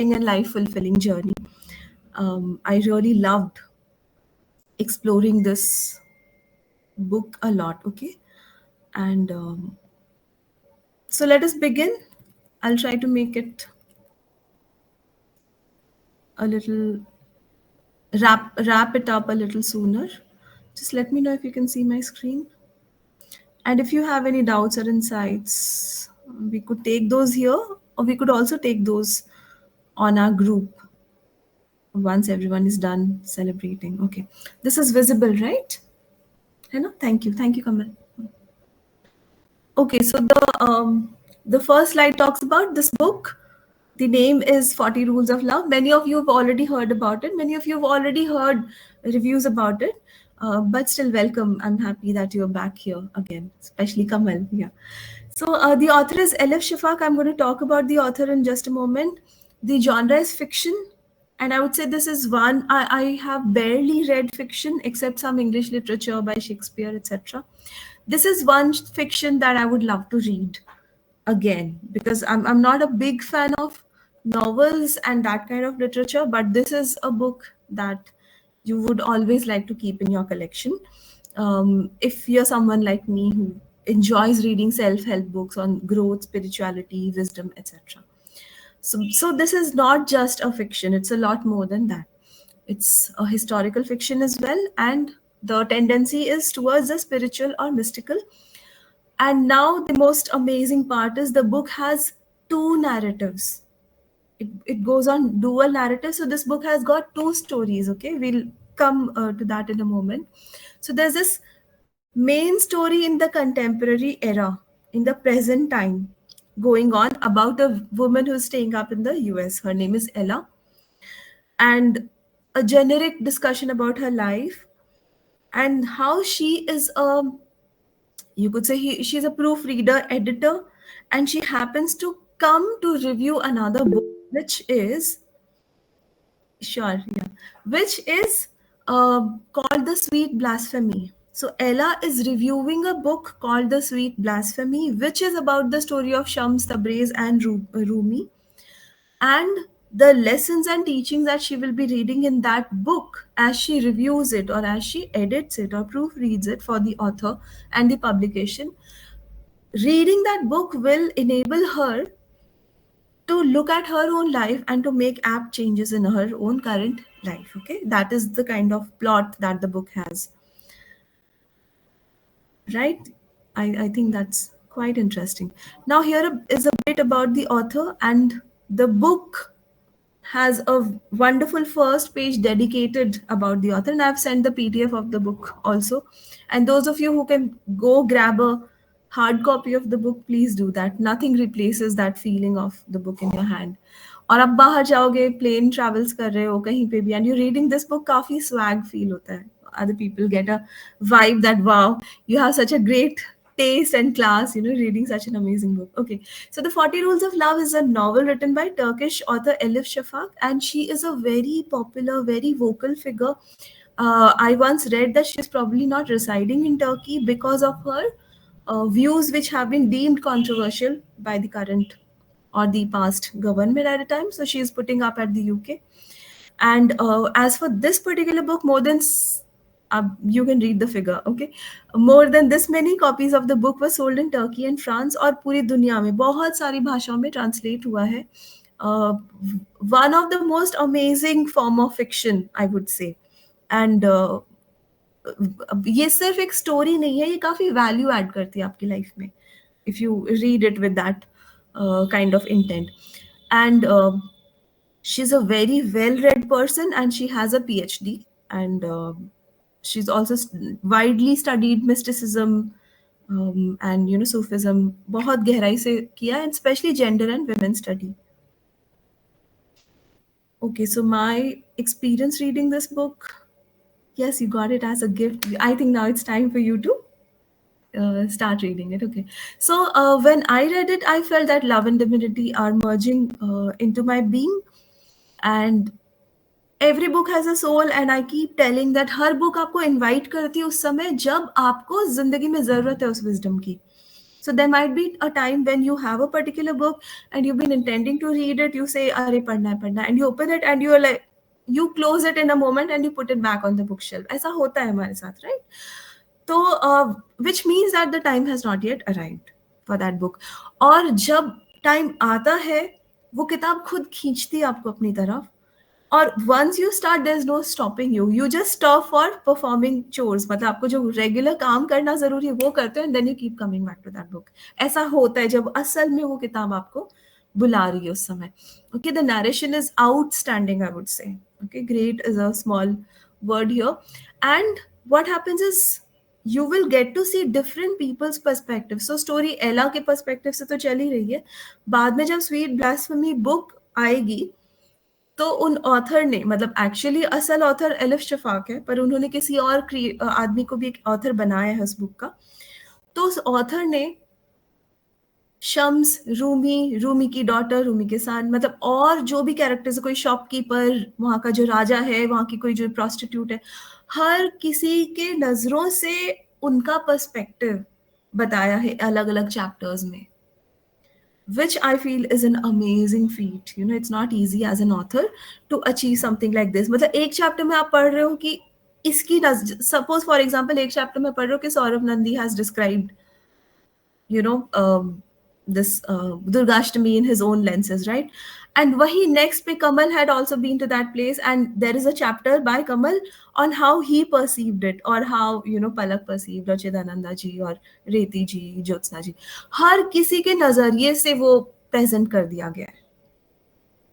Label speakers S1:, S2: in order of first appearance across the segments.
S1: and life-fulfilling journey. I really loved exploring this book a lot. Okay, and so let us begin. I'll try to make it a little wrap it up a little sooner. Just let me know if you can see my screen. And if you have any doubts or insights, we could take those here, or we could also take those on our group once everyone is done celebrating. Okay, this is visible, right? Hello, thank you, Kamal. Okay, so the first slide talks about this book. The name is 40 Rules of Love. Many of you have already heard about it. Many of you have already heard reviews about it. But still, welcome. I'm happy that you're back here again, especially Kamal. Yeah. So the author is Elif Shafak. I'm going to talk about the author in just a moment. The genre is fiction. And I would say this is one, I have barely read fiction except some English literature by Shakespeare, etc. This is one fiction that I would love to read again because I'm not a big fan of novels and that kind of literature, but this is a book that you would always like to keep in your collection. If you're someone like me who enjoys reading self-help books on growth, spirituality, wisdom, etc. So this is not just a fiction, it's a lot more than that. It's a historical fiction as well, and the tendency is towards the spiritual or mystical. And now the most amazing part is the book has two narratives. It goes on dual narrative. So this book has got two stories. Okay, we'll come to that in a moment. So there's this main story in the contemporary era, in the present time, going on about a woman who's staying up in the US. Her name is Ella, and a generic discussion about her life and how she is a, you could say she's a proofreader, editor, and she happens to come to review another book, which is, sure, yeah, which is called The Sweet Blasphemy. So Ella is reviewing a book called The Sweet Blasphemy, which is about the story of Shams, Tabriz, and Rumi, and the lessons and teachings that she will be reading in that book as she reviews it or as she edits it or proofreads it for the author and the publication. Reading that book will enable her to look at her own life and to make apt changes in her own current life. Okay, that is the kind of plot that the book has, right? I think that's quite interesting. Now here is a bit about the author, and the book has a wonderful first page dedicated about the author, and I've sent the PDF of the book also. And those of you who can go grab a hard copy of the book, please do that. Nothing replaces that feeling of the book in your hand. और अब बाहर जाओगे, plane travels कर रहे हो कहीं पे भी, and you're reading this book, काफी swag feel होता है. Other people get a vibe that wow, you have such a great taste and class, reading such an amazing book. Okay, so The 40 Rules of Love is a novel written by Turkish author Elif Shafak, and she is a very popular, very vocal figure. I once read that she's probably not residing in Turkey because of her views, which have been deemed controversial by the current or the past government at a time. So she is putting up at the UK. And as for this particular book, more than you can read the figure, okay, more than this many copies of the book were sold in Turkey and France, और पूरी दुनिया में बहुत सारी भाषाओं में translate हुआ है. One of the most amazing form of fiction, I would say. And ये सिर्फ एक स्टोरी नहीं है, ये काफी वैल्यू ऐड करती है आपकी लाइफ में if you read it with that kind of intent. And she's a very well-read person, and she has a PhD, and she's also widely studied mysticism, and Sufism बहुत गहराई से किया, and especially gender and women study. Okay, so my experience reading this book, yes, you got it as a gift. I think now it's time for you to start reading it. Okay, so when I read it, I felt that love and divinity are merging into my being, and every book has a soul, and I keep telling that her book आपको invite करती है उस समय जब आपको जिंदगी में जरूरत है उस wisdom की. So there might be a time when you have a particular book and you've been intending to read it, you say, "Arey padna," and you open it and you are like, you close it in a moment and you put it back on the bookshelf. ऐसा होता है हमारे साथ, right? तो which means that the time has not yet arrived for that book. और जब time आता है, वो किताब खुद खींचती है आपको अपनी तरफ, और once you start, there's no stopping you. You just stop for performing chores. मतलब आपको जो रेगुलर काम करना जरूरी है वो करते हो, and then you keep coming back to that book. ऐसा होता है जब असल में वो किताब आपको बुला रही है उस समय. Okay, the narration is outstanding, I would say. Okay, great is a small word here. And what happens is you will get to see different people's perspective. So story एला के perspective से तो चल ही रही है. बाद में जब स्वीट ब्लास्फेमी book आएगी, तो उन ऑथर ने, मतलब एक्चुअली असल ऑथर एलिफ शफाक है, पर उन्होंने किसी और आदमी को भी एक ऑथर बनाया है उस बुक का. तो उस ऑथर ने शम्स, रूमी की डॉटर, रूमी के साथ, मतलब और जो भी कैरेक्टर्स, कोई शॉपकीपर, वहाँ का जो राजा है, वहाँ की कोई जो प्रोस्टिट्यूट है, हर किसी के नजरों से उनका पर्सपेक्टिव बताया है अलग अलग चैप्टर्स में, which I feel is an amazing feat. You know, it's not easy as an author to achieve something like this. मतलब एक चैप्टर में आप पढ़ रहे हो कि इसकी, सपोज फॉर एग्जाम्पल एक चैप्टर में पढ़ रहे हो कि Saurabh Nandi has described, you know, this Durgashtami in his own lenses, right? And wahi next pe Kamal had also been to that place, and there is a chapter by Kamal on how he perceived it, or how, you know, Palak perceived, or Chidananda ji, or Reti ji, Jyotsna ji, हर किसी के नजरिए से वो present कर दिया गया है.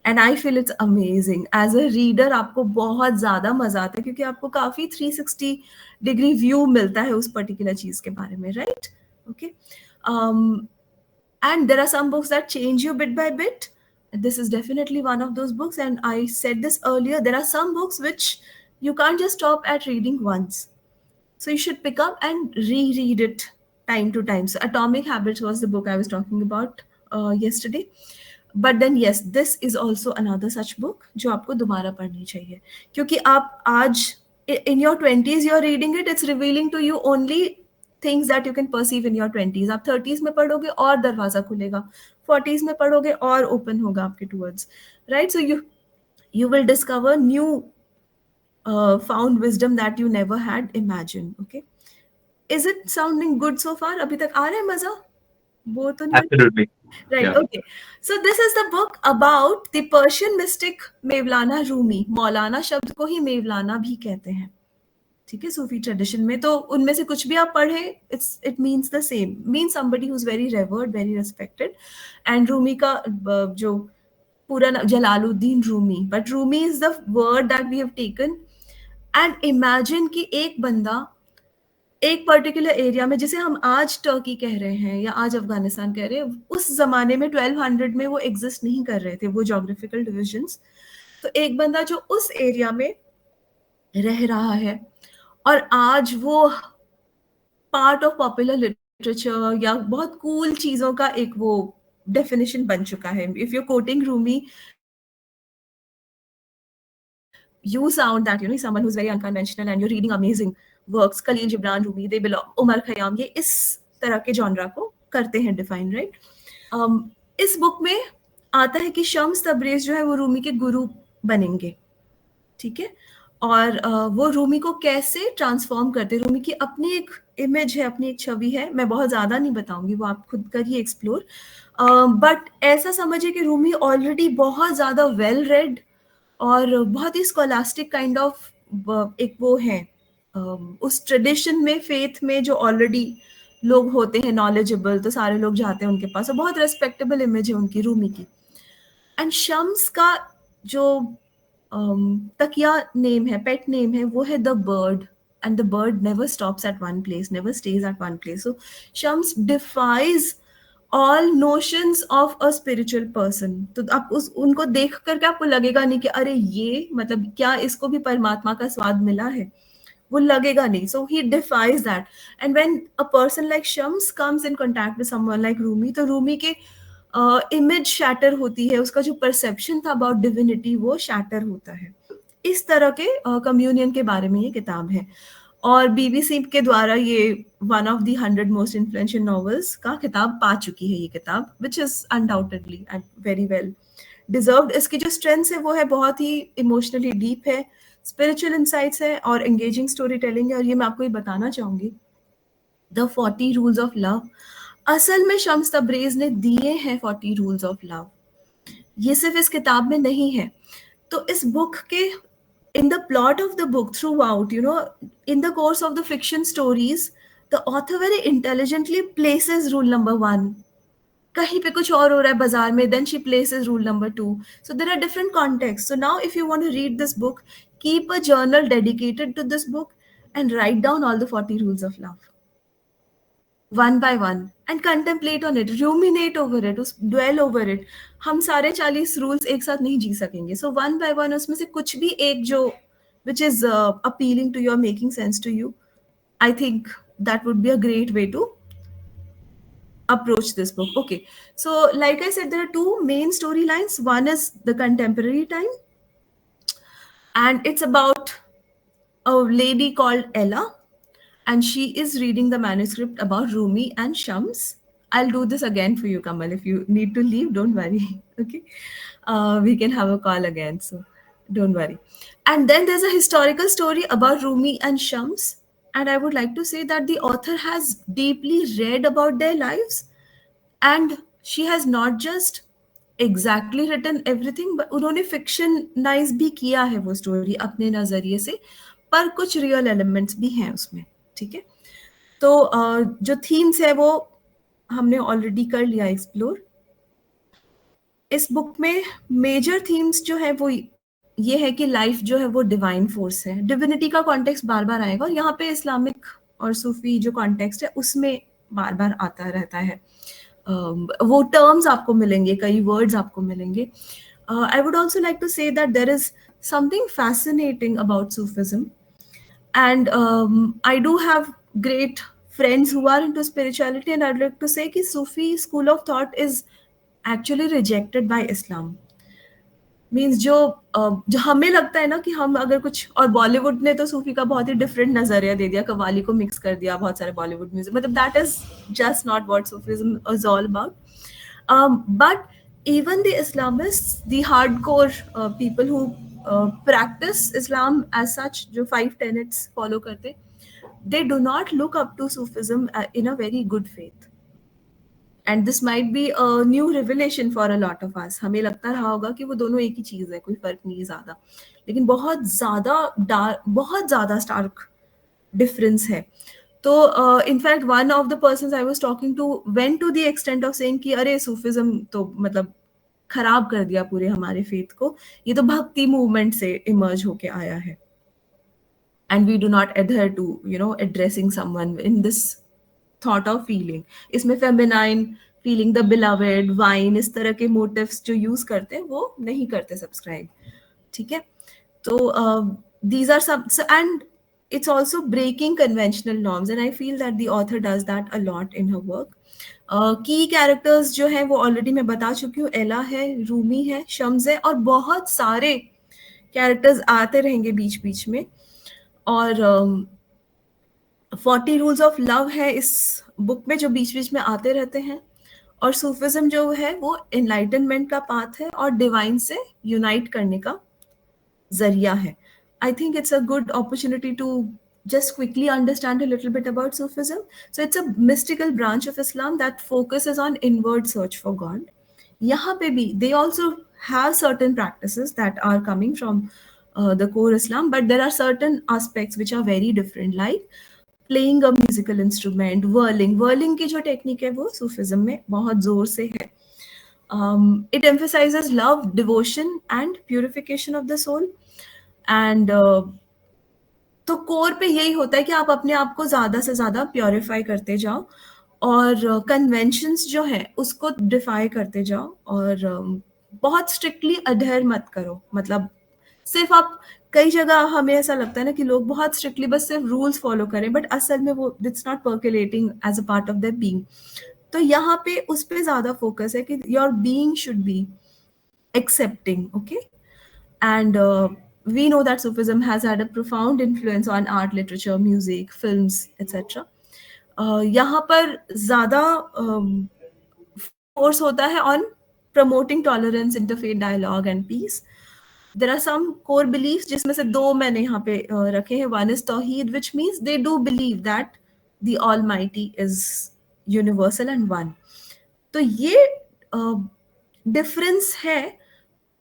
S1: And I feel it's amazing. As a reader आपको बहुत ज्यादा मजा आता है, क्योंकि आपको काफी 360 डिग्री व्यू मिलता है उस पर्टिकुलर चीज के बारे में, right? Okay. And there are some books that change you bit by bit. This is definitely one of those books, and I said this earlier, there are some books which you can't just stop at reading once, so you should pick up and reread it time to time. So Atomic Habits was the book I was talking about yesterday. But then yes, this is also another such book जो आपको दोबारा पढ़नी चाहिए, क्योंकि आप आज in your 20s you're reading it, it's revealing to you only things that you can perceive in your 20s. आप 30s में पढ़ोगे और दरवाजा खुलेगा, 40s में पढ़ोगे और ओपन होगा आपके towards, right? So you will discover new found wisdom that you never had imagined. Okay, is it sounding good so far? अभी तक आ रहा है मजा? वो तो नहीं?
S2: Absolutely.
S1: Right.
S2: Yeah.
S1: Okay. So this is the book about the Persian mystic Mevlana Rumi. मौलाना शब्द को ही मेवलाना भी कहते हैं, ठीक है, सूफी ट्रेडिशन में. तो उनमें से कुछ भी आप पढ़े, it means the same, means somebody who is very revered, very respected. And Rumi का जो पूरा Jalaluddin Rumi, but Rumi is the word that we have taken. And imagine कि एक बंदा एक पर्टिकुलर एरिया में, जिसे हम आज टर्की कह रहे हैं या आज अफगानिस्तान कह रहे हैं, उस जमाने में 1200 में वो एग्जिस्ट नहीं कर रहे थे, वो जोग्राफिकल डिविजन्स. तो एक बंदा जो उस एरिया में रह रहा है और आज वो पार्ट ऑफ पॉपुलर लिटरेचर या बहुत कूल चीजों का एक वो डेफिनेशन बन चुका है. If you coating Rumi, you sound that, you know, someone who's very unconventional, and you're reading amazing works. Khalil Gibran, Rumi, they belong. Umar Khayyam, ये इस तरह के जॉनरा को करते हैं डिफाइन, राइट? इस बुक में आता है कि शम्स तबरेज जो है वो रूमी के गुरु बनेंगे, ठीक है, और वो रूमी को कैसे ट्रांसफॉर्म करते. रूमी की अपनी एक इमेज है, अपनी एक छवि है, मैं बहुत ज्यादा नहीं बताऊंगी, वो आप खुद करिए एक्सप्लोर. बट ऐसा समझिए कि रूमी ऑलरेडी बहुत ज्यादा वेल रेड और बहुत ही स्कॉलास्टिक काइंड ऑफ एक वो है, उस ट्रेडिशन में, फेथ में जो ऑलरेडी लोग होते हैं नॉलेजेबल, तो सारे लोग जाते हैं उनके पास, और बहुत रेस्पेक्टेबल इमेज है उनकी, रूमी की. एंड शम्स का जो तकिया नेम है, पेट नेम है, वो है the bird. And the bird never stops at one place, never stays at one place. So Shams defies all notions of a spiritual person. तो आप उनको देख करके आपको लगेगा नहीं कि अरे ये, मतलब क्या इसको भी परमात्मा का स्वाद मिला है, वो लगेगा नहीं. So he defies that. And when a person like Shams comes in contact with someone like Rumi, तो रूमी के इमेज शैटर होती है, उसका जो परसेप्शन था अबाउट डिविनिटी वो शैटर होता है. इस तरह के कम्युनियन के बारे में ये किताब है. और बीबीसी के द्वारा ये one of the 100 most influential novels का खिताब पा चुकी है ये किताब, which is undoubtedly and very well deserved. इसकी जो स्ट्रेंथ है वो है बहुत ही इमोशनली डीप है, स्पिरिचुअल इंसाइट्स है और एंगेजिंग स्टोरी टेलिंग है। और ये मैं आपको ये बताना चाहूंगी, द 40 रूल्स ऑफ लव, असल में शम्स तब्रेज ने दिए हैं 40 रूल्स ऑफ लव, ये सिर्फ इस किताब में नहीं है। तो इस बुक के in the plot of the book throughout, you know, in the course of the fiction stories, the author very intelligently places rule number 1, kahin pe kuch aur ho raha hai bazaar mein, then she places rule number 2. So there are different contexts. So now if you want to read this book, keep a journal dedicated to this book and write down all the 40 rules of love one by one and contemplate on it, ruminate over it, dwell over it. हम सारे 40 rules एक साथ नहीं जी सकेंगे, so one by one उसमें से कुछ भी एक जो which is appealing to you or making sense to you, I think that would be a great way to approach this book. Okay, so like I said, there are two main storylines. One is the contemporary time, and it's about a lady called Ella, and she is reading the manuscript about Rumi and Shams. I'll do this again for you, Kamal. If you need to leave, don't worry. Okay, we can have a call again, so don't worry. And then there's a historical story about Rumi and Shams, and I would like to say that the author has deeply read about their lives, and she has not just exactly written everything, but उन्होंने fictionize भी किया है वो story अपने नजरिए से, पर कुछ real elements भी हैं उसमें, ठीक है। तो जो themes है वो हमने already कर लिया explore। इस बुक में मेजर थीम्स जो है वो ये है कि लाइफ जो है वो डिवाइन फोर्स है, डिविनिटी का कॉन्टेक्स्ट बार बार आएगा, और यहाँ पे इस्लामिक और सूफी जो कॉन्टेक्स्ट है उसमें बार बार आता रहता है। वो टर्म्स आपको मिलेंगे, कई वर्ड्स आपको मिलेंगे। I would also like to say that there is something fascinating about Sufism, and I do have great friends who are into spirituality, and I'd like to say कि Sufi school of thought is actually rejected by Islam. Means जो हमें लगता है ना कि हम अगर कुछ, और बॉलीवुड ने तो सूफी का बहुत ही डिफरेंट नजरिया दे दिया, कव्वाली को मिक्स कर दिया बहुत सारे बॉलीवुड म्यूजिक, मतलब that is just not what Sufism is all about. But even the Islamists, the hardcore people who practice Islam as such, जो 5 tenets follow करते, they do not look up to Sufism in a very good faith. And this might be a new revelation for a lot of us. हमें लगता रहा होगा कि वो दोनों एक ही चीज है, कोई फर्क नहीं ज्यादा, लेकिन बहुत ज्यादा स्टार्क डिफरेंस है। तो in fact one of the persons I was talking to went to the extent of saying कि अरे सूफिज्म तो मतलब खराब कर दिया पूरे हमारे फेथ को, ये तो भक्ति मूवमेंट से इमर्ज होके आया है, and we do not adhere to you know addressing someone in this thought of feeling. इसमें feminine feeling, the beloved, wine, इस तरह के मोटिव्स जो यूज करते हैं वो नहीं करते सब्सक्राइब, ठीक है। तो these are some, and it's also breaking conventional norms, and I feel that the author does that a lot in her work. की कैरेक्टर्स जो है वो ऑलरेडी मैं बता चुकी हूँ, एला है, रूमी है, शम्स है, और बहुत सारे कैरेक्टर्स आते रहेंगे बीच बीच में। और 40 रूल्स ऑफ लव है इस बुक में जो बीच बीच में आते रहते हैं, और सूफिज्म जो है वो एनलाइटनमेंट का पाथ है और डिवाइन से यूनाइट करने का जरिया है। I think it's a good opportunity to just quickly understand a little bit about Sufism. So it's a mystical branch of Islam that focuses on inward search for God. यहाँ पे भी they also have certain practices that are coming from the core Islam, but there are certain aspects which are very different, like playing a musical instrument, whirling की जो technique है वो Sufism में बहुत जोर से है। It emphasizes love, devotion and purification of the soul. And तो कोर पे यही होता है कि आप अपने आप को ज्यादा से ज्यादा प्योरीफाई करते जाओ, और कन्वेंशंस जो है उसको डिफाई करते जाओ, और बहुत स्ट्रिक्टली अडहेयर मत करो। मतलब सिर्फ आप, कई जगह हमें ऐसा लगता है ना कि लोग बहुत स्ट्रिक्टली बस सिर्फ रूल्स फॉलो करें, बट असल में वो it's not percolating as a part of their being. तो यहाँ पे उस पे ज्यादा फोकस है कि your being should be accepting, okay, and we know that Sufism has had a profound influence on art, literature, music, films, etc. यहाँ पर ज़्यादा force होता है on promoting tolerance, interfaith dialogue and peace. There are some core beliefs जिसमें से दो मैंने यहाँ पे रखे हैं. One is Tawheed, which means they do believe that the Almighty is universal and one. तो ये डिफरेंस है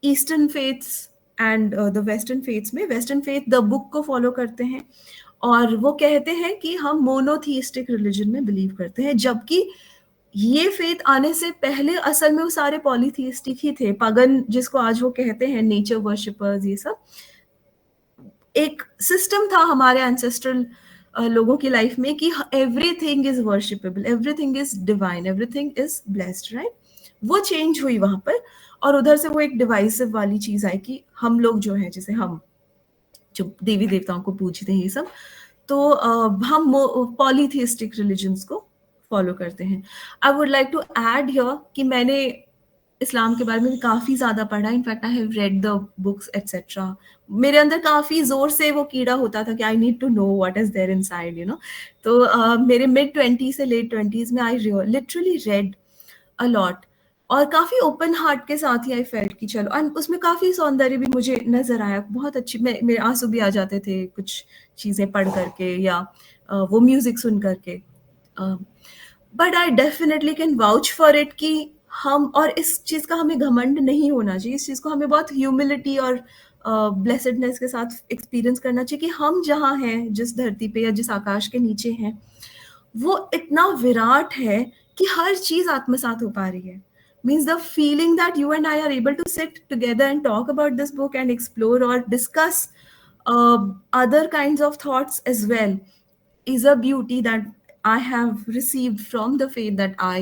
S1: eastern faiths and the western faiths में. वेस्टर्न फेथ द बुक को फॉलो करते हैं और वो कहते हैं कि हम मोनोथीइस्टिक रिलीजन में बिलीव करते हैं, जबकि ये फेथ आने से पहले असल में वो सारे पॉलीथीइस्टिक ही थे. पगन जिसको आज वो कहते हैं, नेचर वर्शिपर्स, ये सब एक सिस्टम था हमारे एंसेस्ट्रल लोगों की लाइफ में कि everything is worshipable, everything is divine, everything is blessed, right. वो चेंज हुई वहां पर और उधर से वो एक डिवाइसिव वाली चीज आई कि हम लोग जो है, जैसे हम जो देवी देवताओं को पूजते हैं ये सब, तो हम पॉलीथीइस्टिक रिलीजन्स को फॉलो करते हैं. I would like to add here कि मैंने इस्लाम के बारे में भी काफी ज्यादा पढ़ा. In fact I have read the books etcetera. मेरे अंदर काफी जोर से वो कीड़ा होता था कि I need to know what is there inside, you know. तो मेरे mid-20s से late-20s में I literally read a lot और काफी ओपन हार्ट के साथ ही आई फेल्ट कि चलो, एंड उसमें काफी सौंदर्य भी मुझे नजर आया. बहुत अच्छी, मेरे आंसू भी आ जाते थे कुछ चीजें पढ़ करके या वो म्यूजिक सुन करके. But I definitely can vouch for it कि हम, और इस चीज का हमें घमंड नहीं होना चाहिए. इस चीज को हमें बहुत ह्यूमिलिटी और ब्लेसेडनेस के साथ एक्सपीरियंस करना चाहिए कि हम जहाँ हैं, जिस धरती पे या जिस आकाश के नीचे हैं, वो इतना विराट है कि हर चीज आत्मसात हो पा रही है. Means the feeling that you and I are able to sit together and talk about this book and explore or discuss other kinds of thoughts as well is a beauty that I have received from the faith that I,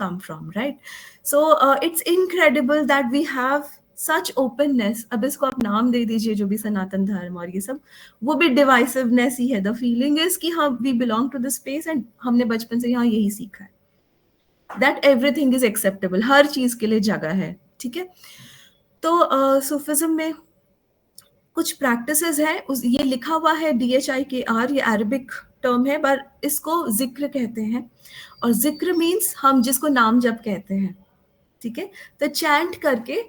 S1: come from, right? So it's incredible that we have such openness. अब इसको आप नाम दे दीजिए जो भी सनातन धर्म और ये सब, वो भी डिवाइसिवनेस ही है. द फीलिंग इज कि हम we belong to this space and हमने बचपन से यहाँ यही सीखा है दैट एवरीथिंग इज एक्सेप्टेबल, हर चीज के लिए जगह है, ठीक है. तो सूफिज्म में कुछ प्रैक्टिसेस है, ये लिखा हुआ है DHIKR, ये अरबिक टर्म है, पर इसको जिक्र कहते हैं. और जिक्र मीन्स हम जिसको नाम जप कहते हैं, ठीक है. तो चैंट करके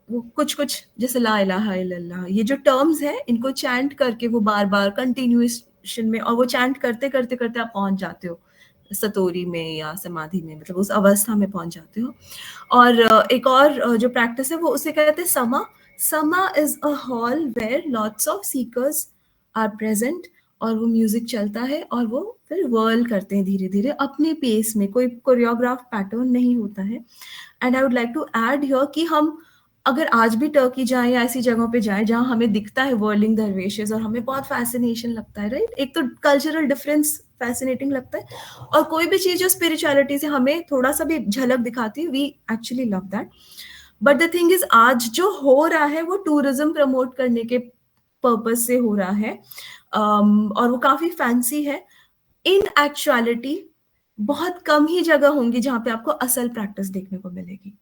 S1: वो कुछ कुछ जैसे ला इलाहा इल्लल्लाह, ये जो टर्म्स है इनको चैंट करके वो बार बार कंटिन्यूएशन में, और वो चैंट करते करते करते आप पहुंच जाते हो सतोरी में या समाधि में, मतलब उस अवस्था में पहुंच जाते हो. और एक और जो प्रैक्टिस है वो उसे कहते हैं समा. समा is a hall where lots of seekers are present और वो म्यूजिक चलता है और वो फिर वर्ल करते हैं धीरे धीरे अपने पेस में, कोई कोरियोग्राफ पैटर्न नहीं होता है. And I would like to add here कि हम अगर आज भी टर्की जाएं या ऐसी जगहों पे जाएं जहां हमें दिखता है वर्लिंग दरवेशेस और हमें बहुत फैसिनेशन लगता है, राइट. एक तो कल्चरल डिफरेंस फैसिनेटिंग लगता है, और कोई भी चीज जो स्पिरिचुअलिटी से हमें थोड़ा सा भी झलक दिखाती है, we actually love that. But the thing is, आज जो हो रहा है वो टूरिज्म प्रमोट करने के पर्पज से हो रहा है, और वो काफी फैंसी है. इन एक्चुअलिटी बहुत कम ही जगह होंगी जहां पे आपको असल प्रैक्टिस देखने को मिलेगी.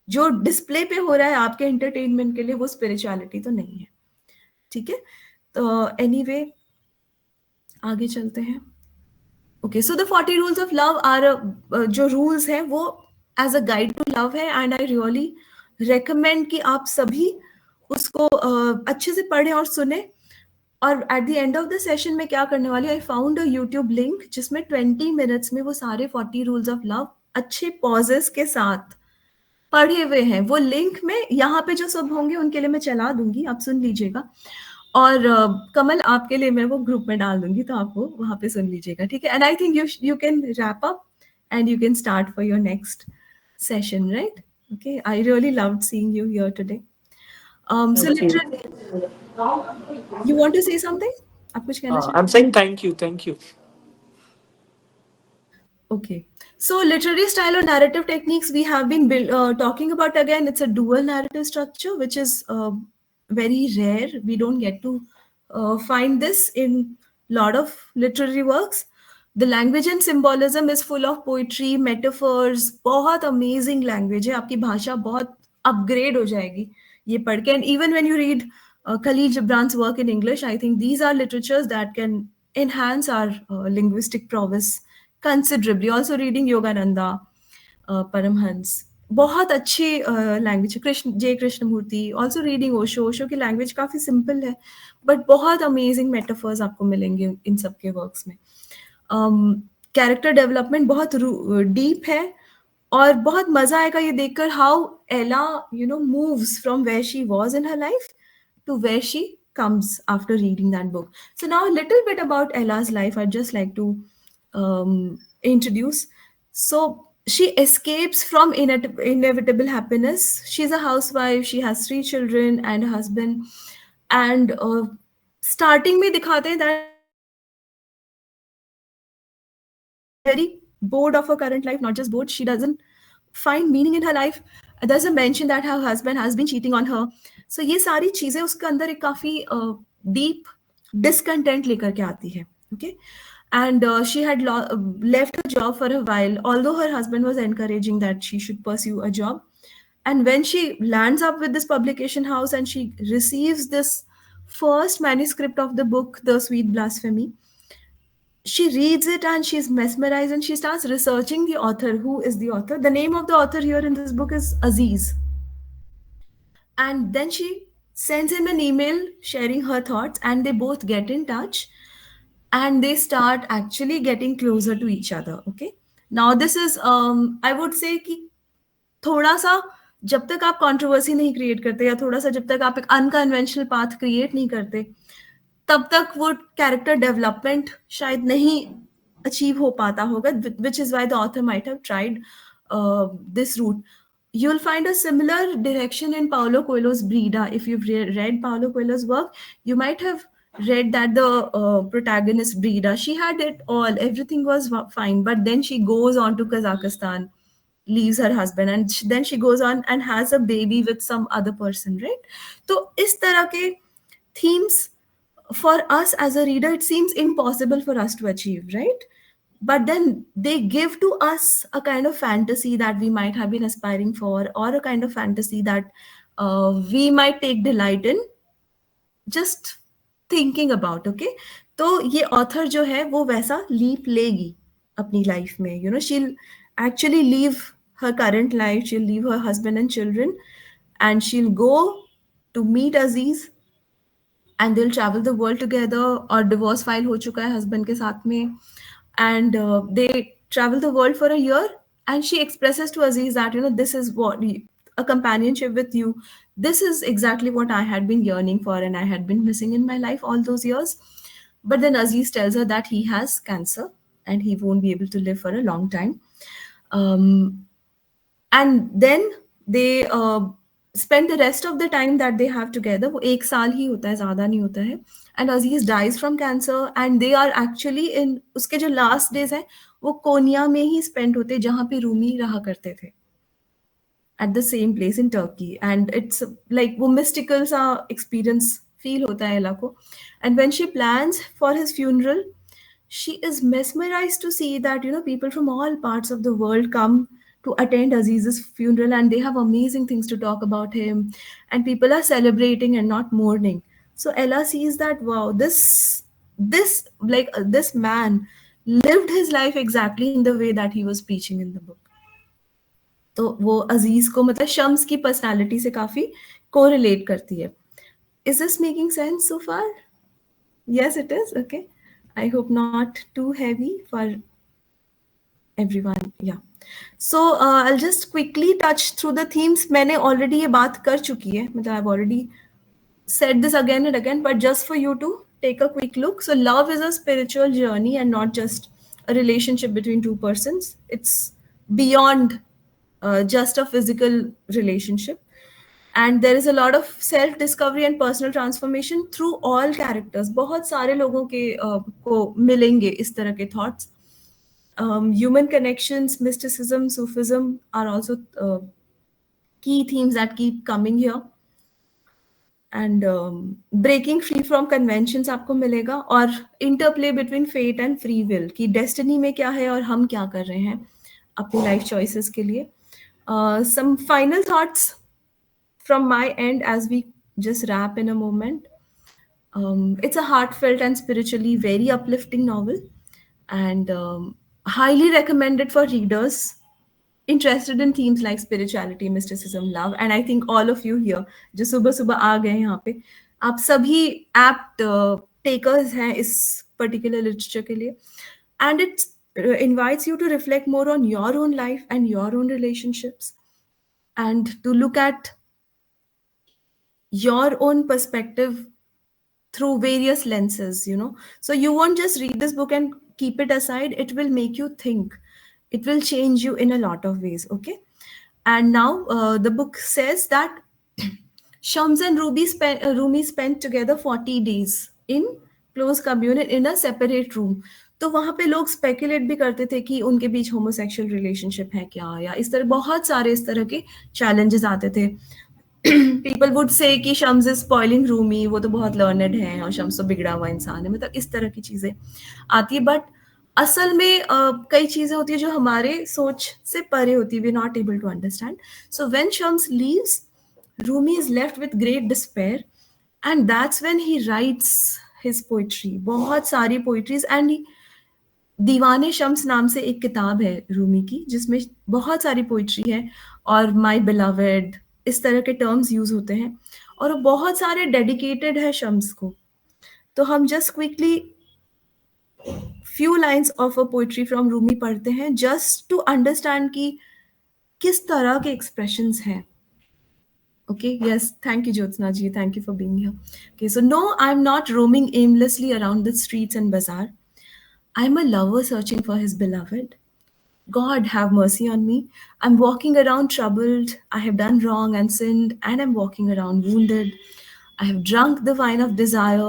S1: जो डिस्प्ले पे हो रहा है आपके एंटरटेनमेंट के लिए, वो स्पिरिचुअलिटी तो नहीं है, ठीक है. तो एनीवे आगे चलते हैं. Okay, so the 40 rules of love are, जो रूल्स हैं वो as a guide to love है, एंड आई रियली रेकमेंड कि आप सभी उसको अच्छे से पढ़ें और सुने. और at the end of the session में क्या करने वाली, I found a YouTube link जिसमें 20 मिनट्स में वो सारे 40 रूल्स ऑफ लव अच्छे पॉजेस के साथ पढ़े हुए हैं. वो लिंक में यहाँ पे जो सब होंगे उनके लिए मैं चला दूंगी, आप सुन लीजिएगा. और कमल आपके लिए मैं वो ग्रुप में डाल दूंगी, तो आप वो वहां पे सुन लीजिएगा, ठीक है. And I think you can wrap up and you can start for your next session, right. Okay, I really loved seeing you here today. So literally, you want to say something? आप कुछ कहना चाहते हैं?
S2: I'm saying thank you.
S1: Okay. So literary style or narrative techniques we have been talking about. Again, it's a dual narrative structure, which is very rare. We don't get to find this in lot of literary works. The language and symbolism is full of poetry, metaphors. बहुत amazing language है. आपकी भाषा बहुत upgrade हो जाएगी ये पढ़ के. And even when you read Khalil Gibran's work in English, I think these are literatures that can enhance our linguistic prowess considerably. Also reading Yogananda, Paramhans, बहुत अच्छी लैंग्वेज है. कृष्णमूर्ति, ऑल्सो रीडिंग ओशो की लैंग्वेज काफ़ी सिंपल है but बहुत amazing metaphors आपको मिलेंगे इन सब के वर्क्स में. कैरेक्टर डेवलपमेंट बहुत डीप है और बहुत मजा आएगा ये देखकर how Ella moves from where she was in her life to where she comes after reading that book. So now a little bit about Ella's life I'd just like to introduce. So she escapes from inevitable happiness. She's a housewife, she has 3 children and a husband, and starting में दिखाते हैं that very bored of her current life. Not just bored, she doesn't find meaning in her life. There's a mention that her husband has been cheating on her. So ये सारी चीजें उसके अंदर एक काफी deep discontent लेकर के आती है. Okay, and she had left her job for a while, although her husband was encouraging that she should pursue a job. And when she lands up with this publication house and she receives this first manuscript of the book, The Sweet Blasphemy, she reads it and she's mesmerized and she starts researching the author. Who is the author? The name of the author here in this book is Aziz. And then she sends him an email sharing her thoughts, and they both get in touch and they start actually getting closer to each other. Okay. Now this is, I would say कि थोड़ा सा जब तक आप controversy नहीं create करते या थोड़ा सा जब तक आप एक अनकन्वेंशनल पाथ क्रिएट नहीं करते तब तक वो कैरेक्टर डेवलपमेंट शायद नहीं अचीव हो पाता होगा, which is why the author might have tried this route. You'll find a similar direction in Paulo Coelho's Brida. If you've read Paulo Coelho's work, you might have read that the protagonist Brida, she had it all, everything was fine, but then she goes on to Kazakhstan, leaves her husband, and then she goes on and has a baby with some other person, right? So इस तरह के themes for us as a reader, it seems impossible for us to achieve, right? But then they give to us a kind of fantasy that we might have been aspiring for, or a kind of fantasy that we might take delight in just thinking about. Okay, तो ये author जो है वो वैसा leap लेगी अपनी life में. You know, she'll actually leave her current life, she'll leave her husband and children, and she'll go to meet Aziz, and they'll travel the world together. और divorce file हो चुका है husband के साथ में, and they travel the world for a year, and she expresses to Aziz that, you know, this is what a companionship with you, this is exactly what I had been yearning for and I had been missing in my life all those years. But then Aziz tells her that he has cancer and he won't be able to live for a long time. And then they spend the rest of the time that they have together. वो 1 साल ही होता है, ज़्यादा नहीं होता है. And Aziz dies from cancer, and they are actually in उसके जो last days हैं वो कोनिया में ही spend होते, जहाँ पे रूमी रहा करते थे, at the same place in Turkey. And it's like वो mystical सा experience feel होता है एला को. And when she plans for his funeral, she is mesmerized to see that, you know, people from all parts of the world come to attend Aziz's funeral, and they have amazing things to talk about him, and people are celebrating and not mourning. So Ella sees that, wow, this man lived his life exactly in the way that he was preaching in the book. तो वो अजीज को मतलब शम्स की personality से काफी correlate करती है. Is this making sense so far? Yes, it is. Okay. I hope not too heavy for everyone. Yeah. So I'll just quickly touch through the themes. मैंने already ये बात कर चुकी है, मतलब I've already said this again and again, but just for you to take a quick look. So love is a spiritual journey and not just a relationship between two persons. It's beyond just a physical relationship. And there is a lot of self-discovery and personal transformation through all characters. बहुत सारे लोगों के को मिलेंगे इस तरह के thoughts. Human connections, mysticism, Sufism are also key themes that keep coming here. And breaking free from conventions आपको मिलेगा, और interplay between fate and free will कि destiny में क्या है और हम क्या कर रहे हैं अपनी life choices के लिए. Some final thoughts from my end, as we just wrap in a moment, it's a heartfelt and spiritually very uplifting novel, and highly recommended for readers interested in themes like spirituality, mysticism, love. And I think all of you here जो सुबह सुबह आ गए यहाँ पे, आप सभी apt takers हैं इस particular literature के लिए, and it invites you to reflect more on your own life and your own relationships, and to look at your own perspective through various lenses, so you won't just read this book and keep it aside. It will make you think, it will change you in a lot of ways. Okay. And now the book says that Shams and Rumi spent together 40 days in close communion in a separate room. तो वहां पे लोग speculate भी करते थे कि उनके बीच homosexual relationship है क्या, या इस तरह बहुत सारे इस तरह के चैलेंजेस आते थे. पीपल वुड से कि शम्स इज स्पॉइलिंग रूमी, वो तो बहुत लर्नड है और शम्स तो बिगड़ा हुआ इंसान है, मतलब इस तरह की चीजें आती है. बट असल में कई चीजें होती है जो हमारे सोच से परे होती है, we not able to understand. So when Shams leaves, Rumi is left with great despair, and that's when he writes his poetry, बहुत सारी पोइट्रीज. एंड दीवाने शम्स नाम से एक किताब है रूमी की, जिसमें बहुत सारी पोइट्री है, और माई बिलवेड, इस तरह के टर्म्स यूज होते हैं, और बहुत सारे डेडिकेटेड है शम्स को. तो हम just quickly few lines of a poetry from Rumi पढ़ते हैं, जस्ट टू अंडरस्टैंड कि किस तरह के एक्सप्रेशंस हैं. Okay, yes, thank you, Jyotsna ji. Thank you for being here. Okay, so no, I'm not roaming aimlessly around the streets and bazaar. I'm a lover searching for his beloved. God have mercy on me. I'm walking around troubled. I have done wrong and sinned, and I'm walking around wounded. I have drunk the wine of desire,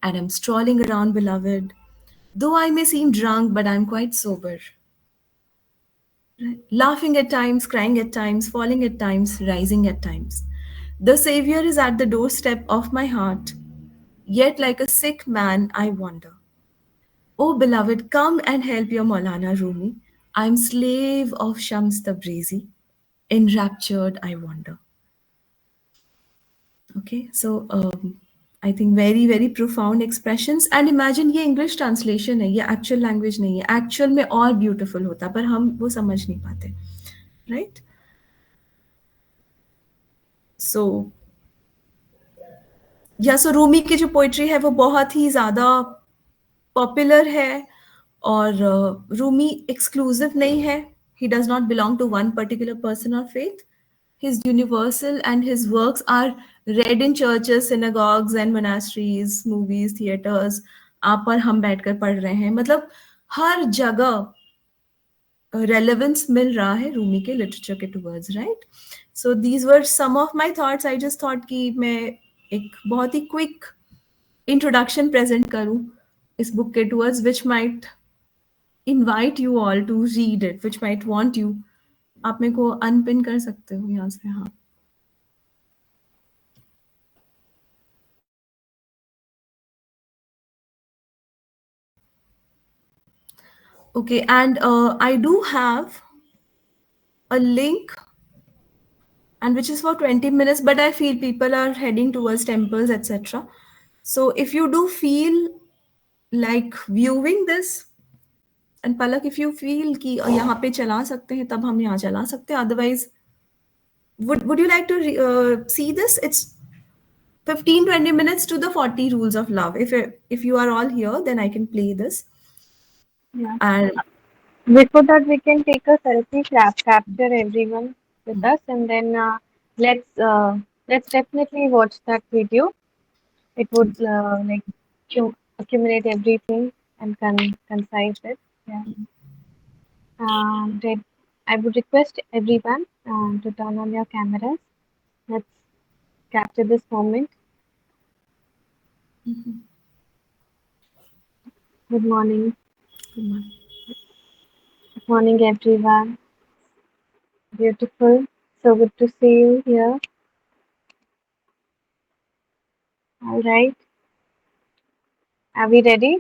S1: and I'm strolling around beloved. Though I may seem drunk, but I'm quite sober. Right? Laughing at times, crying at times, falling at times, rising at times. The Savior is at the doorstep of my heart, yet like a sick man I wander. Oh beloved, come and help your Maulana Rumi. I'm slave of Shams Tabrizi. Enraptured I wander. Okay, so I think very very profound expressions. And imagine ये English translation है, ये actual language नहीं है. Actual में और beautiful होता, पर हम वो समझ नहीं पाते, right? So या सो रूमी की जो पोइट्री है वो बहुत ही ज़्यादा पॉपुलर है, और रूमी एक्सक्लूसिव नहीं है. He does not belong to one particular person और faith. His universal, and his works are read in churches, synagogues and monasteries, movies, theaters. आप और हम बैठकर पढ़ रहे हैं, मतलब हर जगह रेलेवेंस मिल रहा है रूमी के लिटरेचर के towards, right? So these were some of my thoughts. I just thought कि मैं एक बहुत ही क्विक इंट्रोडक्शन प्रेजेंट करूं इस बुक के towards, which might invite you all to read it, which might want you. आप मेरे को अनपिन कर सकते हो यहाँ से. हाँ, okay. And I do have a link, and which is for 20 minutes, but I feel people are heading towards temples, etc. So if you do feel like viewing this, and Palak, if you feel कि यहाँ पे चला सकते हैं, तब हम यहाँ चला सकते हैं. Otherwise, would you like to see this? It's 15-20 minutes to the 40 rules of love. If you are all here, then I can play this.
S2: Yeah.
S1: And
S2: Before that, we can take a selfie, capture everyone with us, and then let's definitely watch that video. It would like accumulate everything and concise it. Yeah. Then I would request everyone to turn on your cameras. Let's capture this moment. Good morning. Good morning, everyone. Beautiful. So good to see you here. All right. Are we ready?